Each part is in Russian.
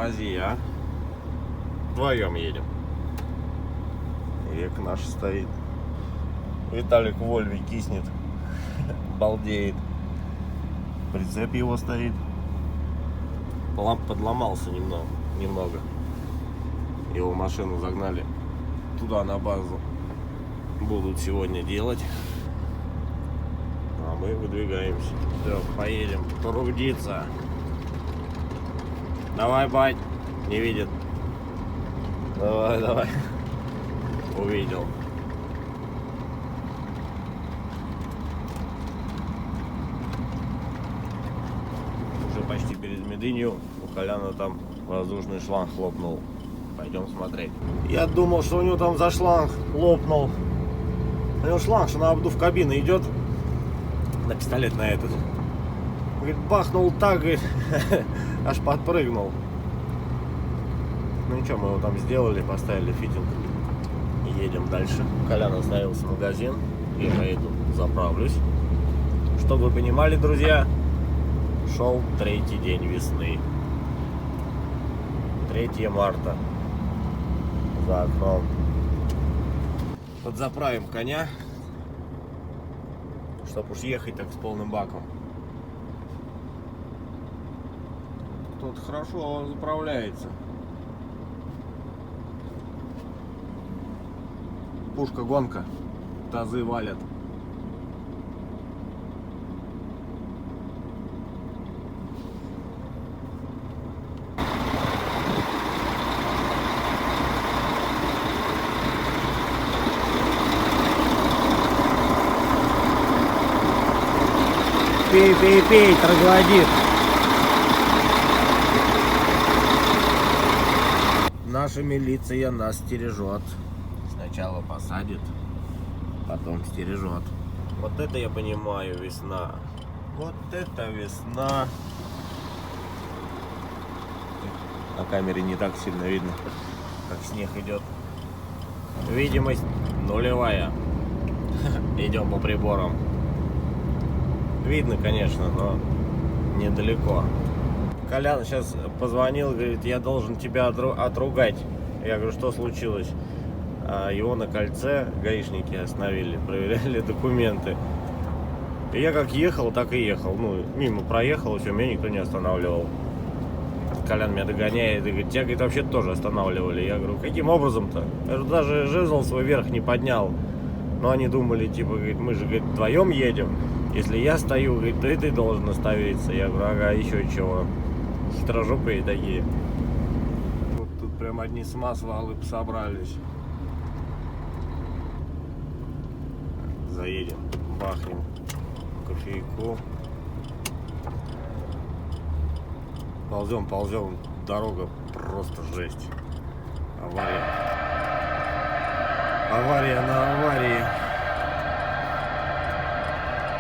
Тормози, а. Вдвоем едем. Век наш стоит. Виталик в Вольве киснет. Балдеет. Прицеп его стоит. Подломался немного. Его машину загнали туда на базу. Будут сегодня делать. А мы выдвигаемся. Все, поедем трудиться. Давай, бать. Не видит. Давай. Увидел. Уже почти перед Медынью у Коляна там воздушный шланг хлопнул. Пойдем смотреть. Я думал, что у него там за шланг лопнул. У него шланг, что на обдув кабины идет. На пистолет на этот. Говорит, бахнул так, говорит, аж подпрыгнул. Ну ничего, мы его там сделали, поставили фитинг. И едем дальше. Колян остановился в магазин. Я поеду, заправлюсь. Чтобы вы понимали, друзья, шел 3-й день весны. 3 марта. За окном. Подзаправим коня, чтоб уж ехать так с полным баком. Тут хорошо заправляется. Пушка гонка. Тазы валят. Пей, троглодит. Наша милиция нас стережет. Сначала посадит, потом стережет. Вот это я понимаю, весна. Вот это весна. На камере не так сильно видно, как снег идет. Видимость нулевая. Идем по приборам. Видно, конечно, но недалеко. Колян сейчас позвонил, говорит, я должен тебя отругать. Я говорю, что случилось? Его на кольце гаишники остановили, проверяли документы. И я как ехал, так и ехал. Ну, мимо проехал, все, меня никто не останавливал. Колян меня догоняет и говорит, тебя, говорит, вообще тоже останавливали. Я говорю, каким образом-то? Я говорю, даже жезл свой вверх не поднял. Но они думали, типа, говорит, мы же, говорит, вдвоем едем. Если я стою, говорит, то и ты должен остановиться. Я говорю, ага, еще чего. Хитрожопые такие. Вот тут прям одни самосвалы собрались. Заедем, бахнем кофейку. Ползем. Дорога просто жесть. Авария на аварии.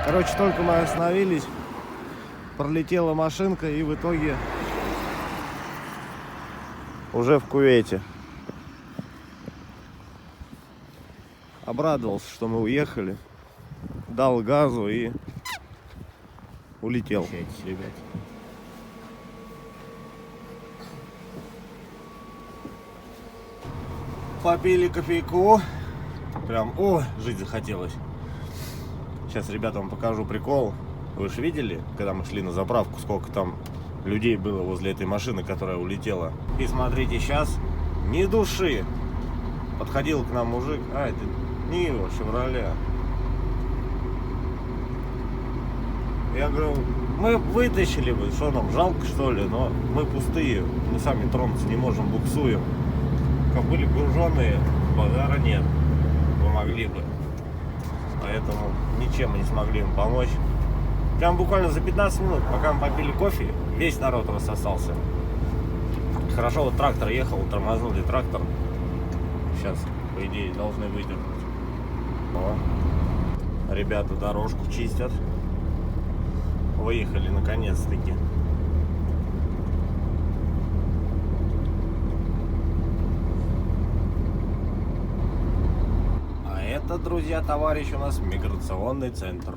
Короче, только мы остановились, пролетела машинка, и в итоге уже в кювете. Обрадовался, что мы уехали, дал газу и улетел. Попили кофейку. Прям, жить захотелось. Сейчас, ребята, вам покажу прикол. Вы же видели, когда мы шли на заправку, сколько там людей было возле этой машины, которая улетела. И смотрите, сейчас ни души. Подходил к нам мужик. Это Нива, Шевроле. Я говорю, мы вытащили бы, что нам, жалко что ли, но мы пустые, мы сами тронуться не можем, буксуем. Как были груженные, базара нет, помогли бы. Поэтому ничем мы не смогли им помочь. Прям буквально за 15 минут, пока мы попили кофе, весь народ рассосался. Хорошо, вот трактор ехал, тормознули трактор. Сейчас, по идее, должны выдернуть. Ребята дорожку чистят. Выехали наконец-таки. А это, друзья, товарищ, у нас миграционный центр.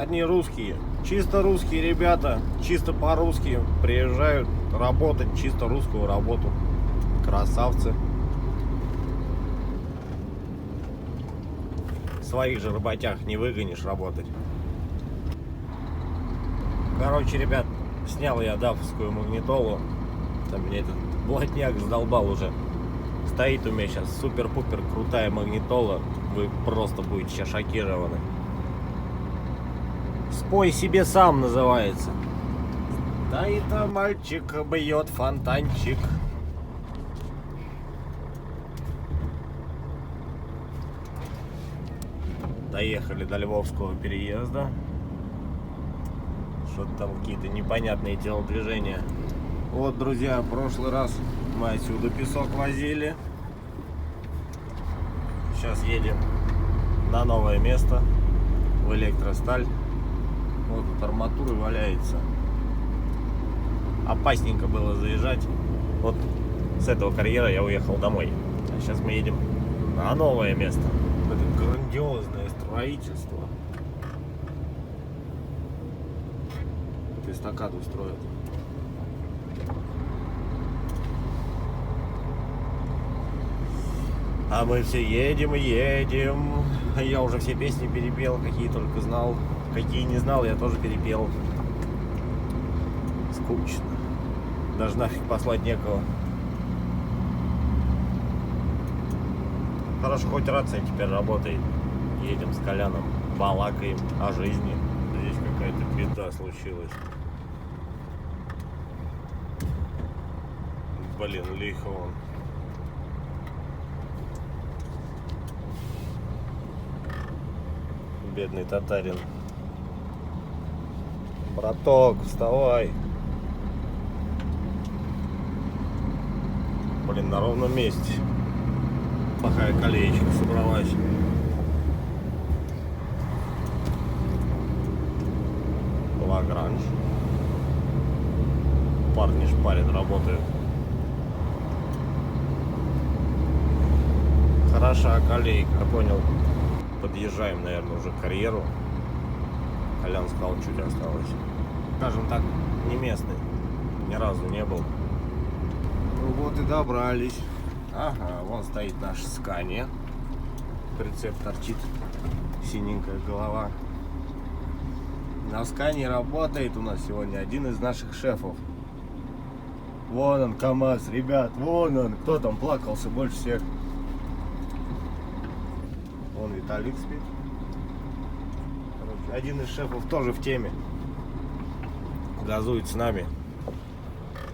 Одни русские Чисто русские ребята, чисто по-русски приезжают работать чисто русскую работу. Красавцы. Своих же работяг не выгонишь работать. Короче, ребят, снял я дафовскую магнитолу. Там меня этот блатняк задолбал уже. Стоит у меня сейчас супер-пупер крутая магнитола. Вы просто будете сейчас шокированы. «Спой себе сам» называется. Да это мальчик бьет фонтанчик. Доехали до Львовского переезда. Что-то там какие-то непонятные телодвижения. Вот, друзья, в прошлый раз мы отсюда песок возили. Сейчас едем на новое место, в Электросталь. Вот тут арматура валяется. Опасненько было заезжать. Вот с этого карьера я уехал домой. А сейчас мы едем на новое место. Это грандиозное строительство. Эстакаду строят. А мы все едем и едем. Я уже все песни перепел, какие только знал. Какие не знал, я тоже перепел. Скучно. Даже нафиг послать некого. Хорошо, хоть рация теперь работает. Едем с Коляном, балакаем о жизни. Здесь какая-то беда случилась. Блин, лихо он. Бедный татарин. Браток, вставай. Блин, на ровном месте. Плохая колеечка собралась. Лагранж. Парни шпарят, работают. Хороша колейка, я понял. Подъезжаем, наверное, уже к карьеру. Колян сказал, чуть осталось. Скажем так, не местный. Ни разу не был. Ну вот и добрались. Ага, вон стоит наш Скания. Прицеп торчит. Синенькая голова. На Скане работает у нас сегодня один из наших шефов. Вон он, КамАЗ, ребят, вон он. Кто там плакался больше всех? Вон Виталик спит. Короче, один из шефов тоже в теме. Газует с нами.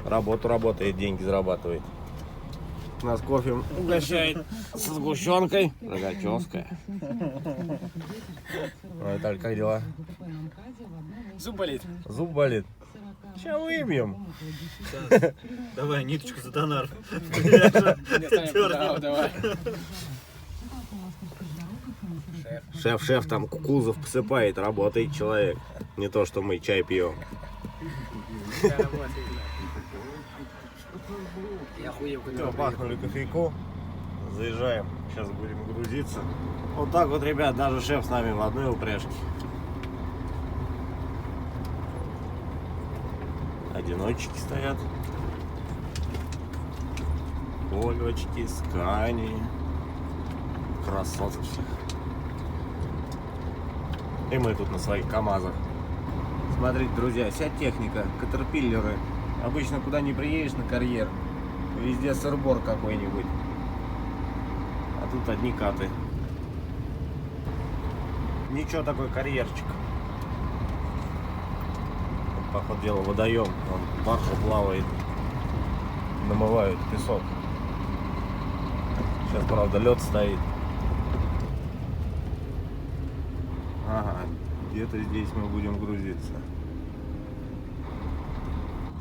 Работу работает, деньги зарабатывает. Нас кофе угощает со сгущенкой. Рогачевская. Виталий, как дела? Зуб болит. Зуб болит. Сейчас выбьем. Давай ниточку за донар. Давай. Шеф там кузов посыпает, работает человек. Не то, что мы чай пьем. Все, бахнули кофейку. Заезжаем. Сейчас будем грузиться. Вот так вот, ребят, даже шеф с нами в одной упряжке. Одиночки стоят. Вольвочки, Скани. Красотки. И мы тут на своих КамАЗах. Смотрите, друзья, вся техника, катерпиллеры. Обычно куда не приедешь на карьер, везде сырбор какой-нибудь. А тут одни каты. Ничего, такой карьерчик. Вот, по ходу дела, водоем. Вон баржа плавает. Намывают песок. Сейчас, правда, лед стоит. Ага, где-то здесь мы будем грузиться.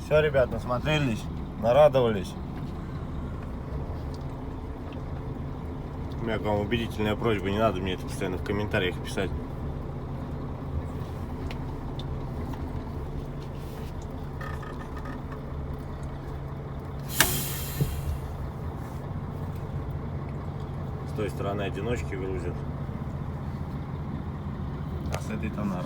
Все, ребят, насмотрелись, нарадовались. У меня к вам убедительная просьба, не надо мне это постоянно в комментариях писать. С той стороны одиночки грузят, а с этой тонар.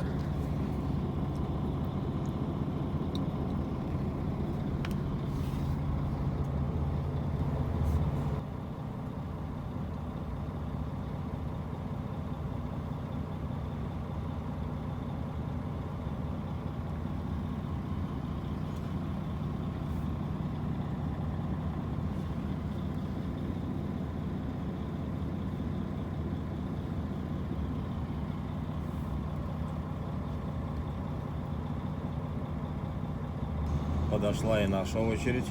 подошла и наша очередь.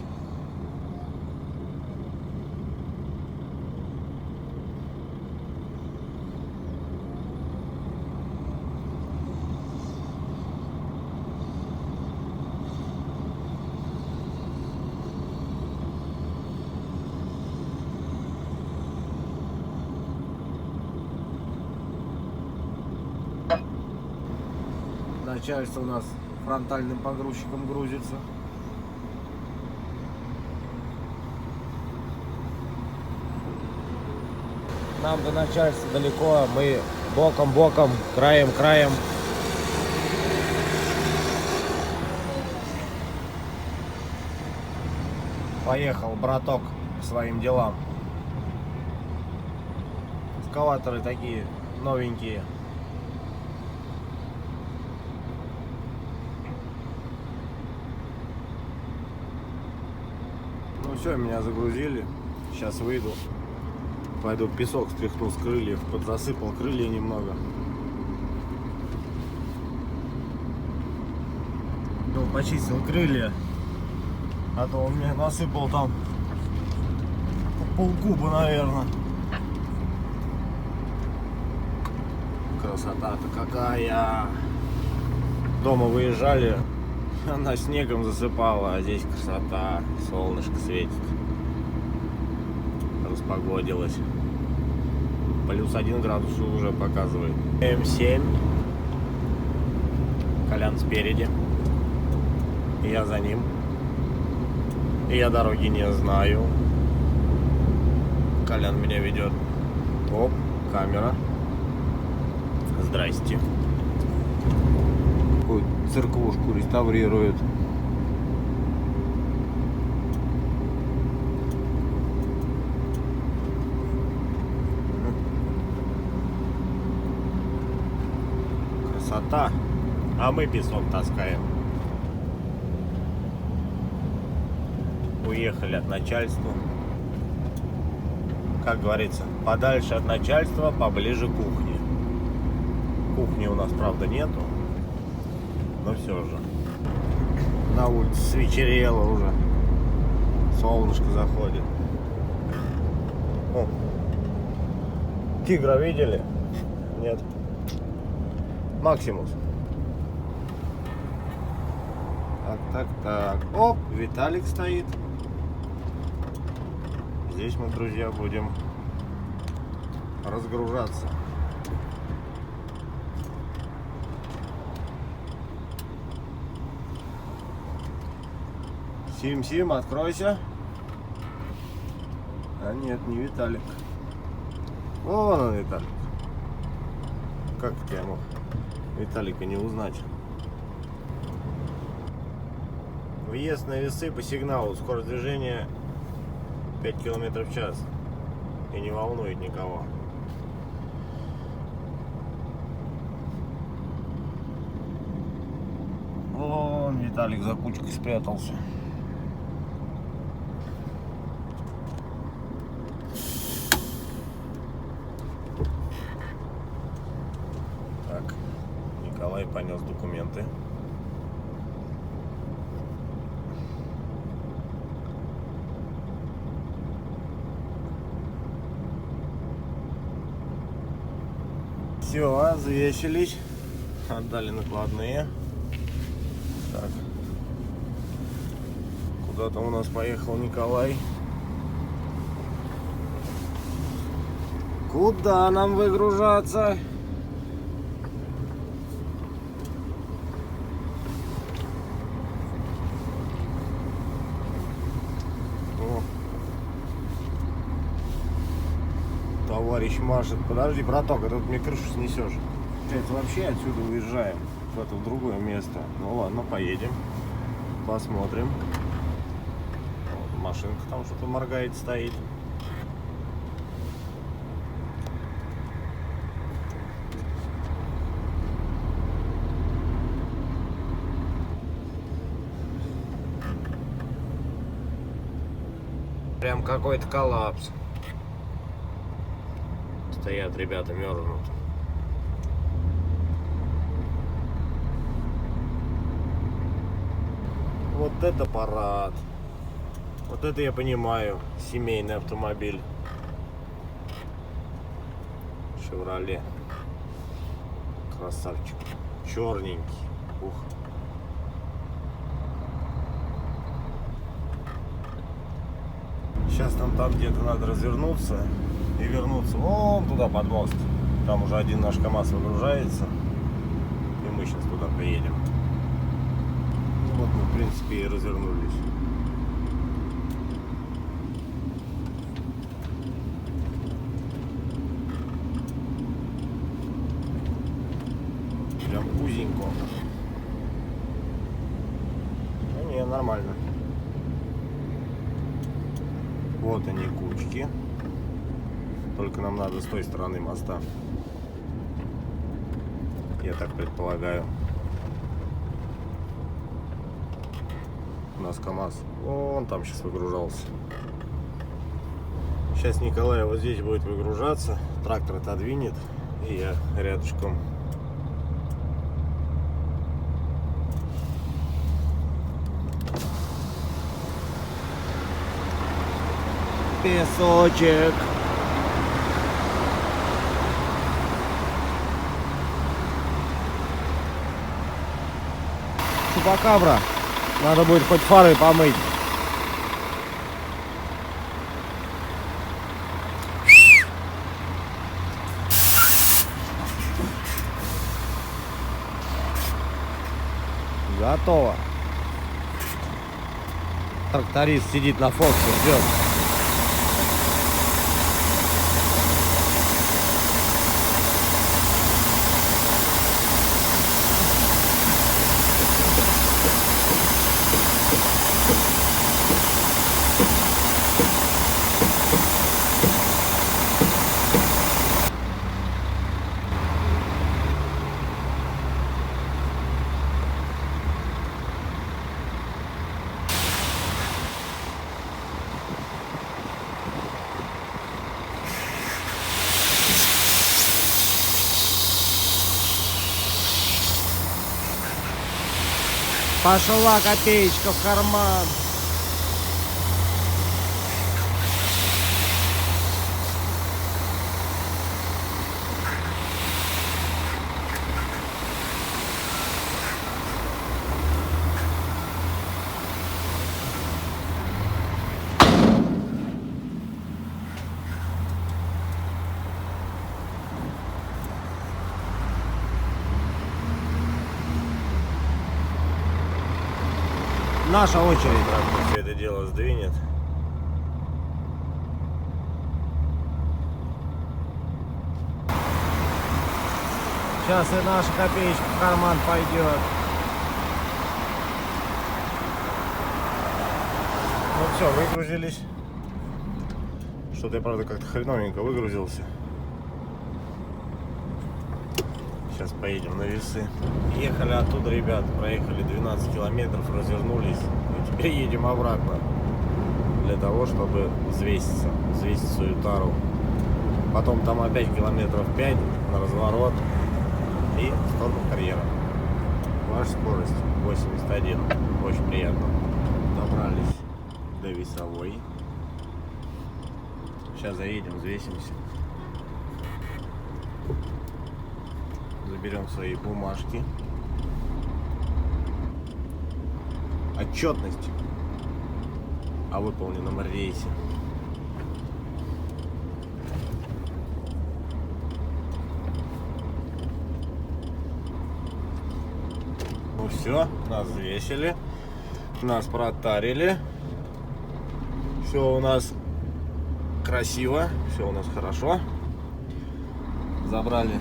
Начальство у нас фронтальным погрузчиком грузится. Нам до начальства далеко, мы боком-боком, краем-краем. Поехал браток к своим делам. Эскалаторы такие новенькие. Ну все, меня загрузили. Сейчас выйду. Пойду песок стряхну с крыльев. Подзасыпал крылья немного. Ну, почистил крылья. А то он мне насыпал там полкуба, наверное. Красота-то какая! Дома выезжали, она снегом засыпала, а здесь красота, солнышко светит. Распогодилось. Плюс 1 градус уже показывает. М7. Колян спереди. И я за ним. И я дороги не знаю. Колян меня ведет. Оп, камера. Здрасте. Какую церквушку реставрируют. Красота. А мы песок таскаем. Уехали от начальства. Как говорится, подальше от начальства, поближе к кухне. Кухни у нас, правда, нету. Но все же. На улице свечерело уже. Солнышко заходит. О, тигра видели? Нет. Максимус. Так. Оп, Виталик стоит. Здесь мы, друзья, будем разгружаться. Сим, откройся. А нет, не Виталик. Вон он, Виталик. Как я мог Виталика не узнать? Въезд на весы по сигналу. Скорость движения 5 км в час. И не волнует никого. Вон Виталик за кучкой спрятался. Так, Николай понес документы. Все, взвесились, отдали накладные. Так, куда-то у нас поехал Николай. Куда нам выгружаться? О, товарищ машет. Подожди, браток, а тут мне крышу снесешь. Это вообще отсюда уезжаем в другое место. Ну ладно, поедем, посмотрим. Вот, машинка там что-то моргает, стоит. Прям какой-то коллапс. Стоят ребята, мерзнут. Вот это парад. Вот это я понимаю. Семейный автомобиль. Шевроле. Красавчик. Черненький. Ух. Сейчас нам там где-то надо развернуться и вернуться вон туда под мост. Там уже один наш КамАЗ выгружается. И мы сейчас туда поедем. Ну, вот мы, в принципе, и развернулись. Прям узенько. Ну не, нормально. Вот они, кучки. Только нам надо с той стороны моста. Я так предполагаю. У нас КамАЗ. Вон там сейчас выгружался. Сейчас Николай вот здесь будет выгружаться. Трактор отодвинет. И я рядышком. Песочек. Чупакабра. Надо будет хоть фары помыть. Готово. Тракторист сидит на Фоксе, ждет. Пошла копеечка в карман. Наша очередь. Трактор все это дело сдвинет. Сейчас и наша копеечка в карман пойдет. Ну все, выгрузились. Что-то я, правда, как-то хреновенько выгрузился. Сейчас поедем на весы. Ехали оттуда, ребят, проехали 12 километров, развернулись. И теперь едем обратно. Для того, чтобы взвесить свою тару. Потом там опять километров 5 на разворот. И в сторону карьера. Ваша скорость 81. Очень приятно. Добрались до весовой. Сейчас заедем, взвесимся. Заберем свои бумажки. Отчетность о выполненном рейсе. Ну все, нас взвесили, нас протарили. Все у нас красиво, все у нас хорошо. Забрали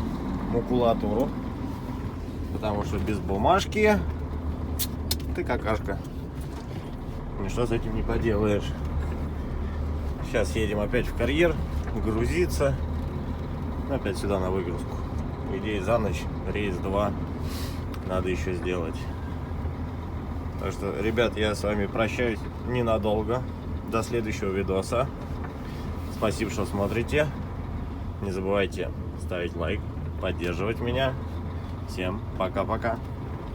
макулатуру, потому что без бумажки ты какашка. Ничто с этим не поделаешь. Сейчас едем опять в карьер, грузиться, опять сюда на выгрузку. По идее, за ночь рейс 2 надо еще сделать. Так что, ребят, я с вами прощаюсь ненадолго. До следующего видоса. Спасибо, что смотрите. Не забывайте ставить лайк, поддерживать меня. Всем пока-пока.